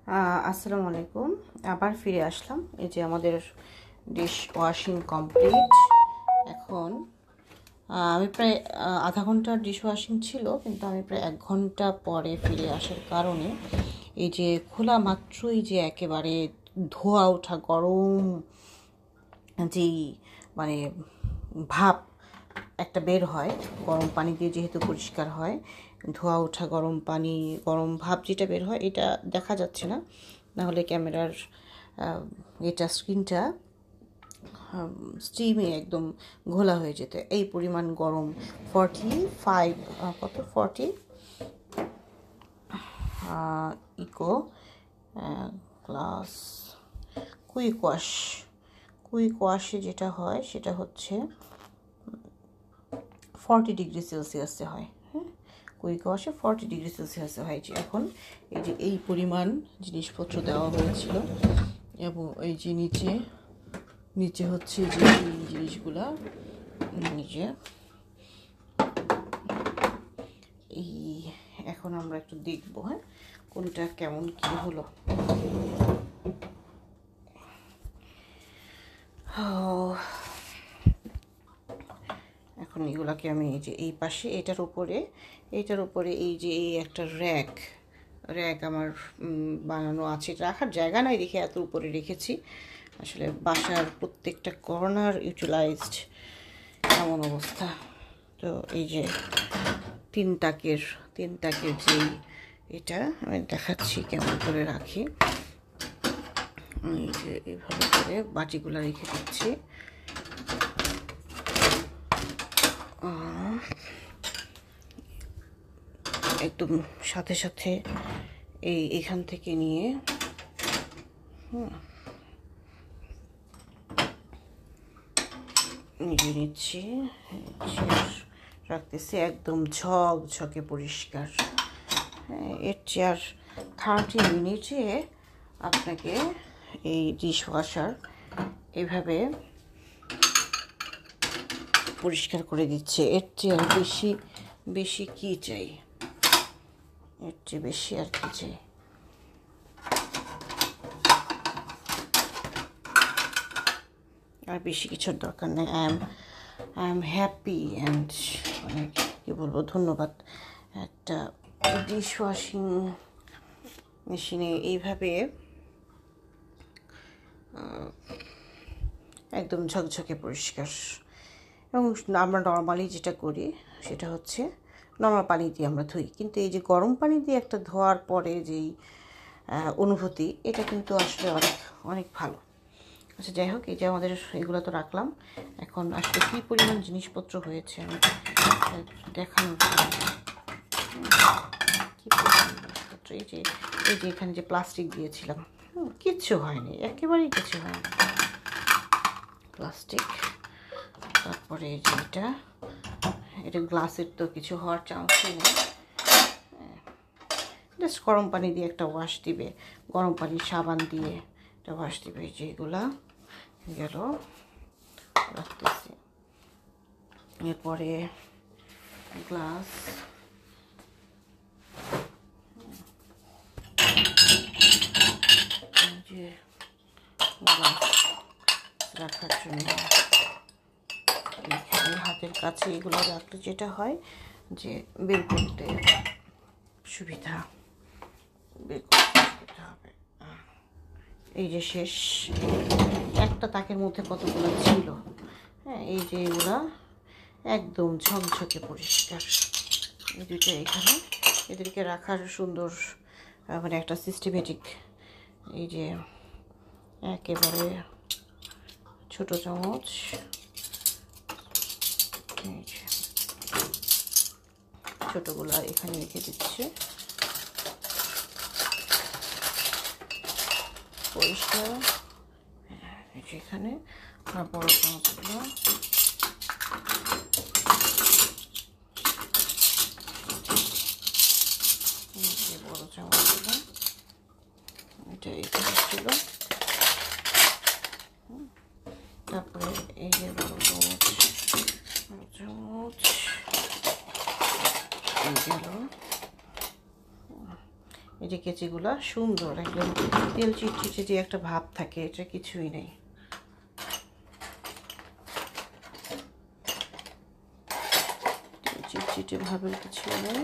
আসসালামু আলাইকুম। আবার ফিরে আসলাম। এই যে আমাদের ডিশ ওয়াশিং কমপ্লিট। এখন আমি প্রায় আধা ঘন্টার ডিশ ওয়াশিং ছিল, কিন্তু আমি প্রায় 1 ঘন্টা পরে ফিরে আসার কারণে এই যে খোলা মাত্রই যে একেবারে ধোয়া ওঠা গরম যেই মানে ভাপ একটা বের হয়, গরম পানি দিয়ে যেহেতু পরিষ্কার হয়, ধোয়া ওঠা গরম পানি, গরম ভাপ যেটা বের হয়, এটা দেখা যাচ্ছে না, নাহলে ক্যামেরার এটা স্ক্রিনটা স্টিমে একদম ঘোলা হয়ে যেত। এই পরিমাণ গরম 45 40 ইকো গ্লাস কুইক ওয়াশে যেটা হয় সেটা হচ্ছে 40 ডিগ্রি সেলসিয়াসে হয়। হ্যাঁ, কুইক ওয়াশে 40 ডিগ্রি সেলসিয়াসে হয়। যে এখন এই যে এই পরিমাণ জিনিসপত্র দেওয়া হয়েছিল, এবং এই যে নিচে হচ্ছে যে এই জিনিসগুলা নিচে এই এখন আমরা একটু দেখবো, হ্যাঁ, কোনটা কেমন কি হলো। এখন এগুলাকে আমি এই যে এই পাশে এটার উপরে এই যে এই একটা র্যাক আমার বানানো আছে, রাখার জায়গা নাই দেখে এত উপরে রেখেছি। আসলে বাসার প্রত্যেকটা কর্নার ইউটিলাইজড, এমন অবস্থা। তো এই যে তিন তাকের যেই এটা আমি দেখাচ্ছি কেমন করে রাখি। এই যে এইভাবে করে বাটিগুলো রেখে দিচ্ছি। একদম সাথে এখান থেকে নিয়ে নিয়ে নিচ্ছি, রাখতেছি একদম ঝকঝকে পরিষ্কার। এর চেয়ার 30 মিনিটে আপনাকে এই ডিশ ওয়াশার এভাবে পরিষ্কার করে দিচ্ছে। এর চেয়ে বেশি কি চাই, এর চেয়ে বেশি আর কি চাই। আর বেশি কিছুর দরকার নেই। আই এম হ্যাপি অ্যান্ড অনেক কী বলবো, ধন্যবাদ একটা ডিশ ওয়াশিং মেশিনে এইভাবে একদম ঝকঝকে পরিষ্কার। এবং আমরা নর্মালি যেটা করি সেটা হচ্ছে নর্মাল পানি দিয়ে আমরা ধুই, কিন্তু এই যে গরম পানি দিয়ে একটা ধোয়ার পরে যেই অনুভূতি, এটা কিন্তু আসলে অনেক ভালো। আচ্ছা, যাই হোক, এই যে আমাদের এগুলো তো রাখলাম। এখন আসলে কী পরিমাণ জিনিসপত্র হয়েছে আমি দেখানোর কী পরিমাণ জিনিসপত্র। এই যে এখানে যে প্লাস্টিক দিয়েছিলাম, কিচ্ছু হয়নি, একেবারেই কিছু হয়নি প্লাস্টিক। তারপরে এই যে এটা গ্লাসের তো কিছু হওয়ার চান্সই নেই। জাস্ট গরম পানি দিয়ে একটা ওয়াশ দিবে, গরম পানি সাবান দিয়ে একটা ওয়াশ দিবে। এই যে এগুলা গেল, রাখতেছি। এরপরে গ্লাস, যে গ্লাস রাখার জন্য এখানে হাতের কাছে এগুলো রাখলে যেটা হয় যে বের করতে সুবিধা হবে। এই যে শেষ একটা তাকের মধ্যে কতগুলো ছিল, হ্যাঁ, এই যে এগুলা একদম ঝকঝকে পরিষ্কার। এই দুইটা এখানে, এদেরকে রাখার সুন্দর মানে একটা সিস্টেমেটিক। এই যে একেবারে ছোট চামচ, এই যে ছোটগুলা এখানে রেখে দিচ্ছে পরিষ্কার। এই যে এখানে আর বড় চামচগুলো, বড় চামচগুলো এটা এখানে ছিল। তারপরে এই যে বড় চামচ এই গেল। এই যে কেচিগুলো সুন্দর, একদম তেল চিটচিটে যে একটা ভাব থাকে এটা কিছুই নেই। চিটচিটে ভাবের কিছু নেই।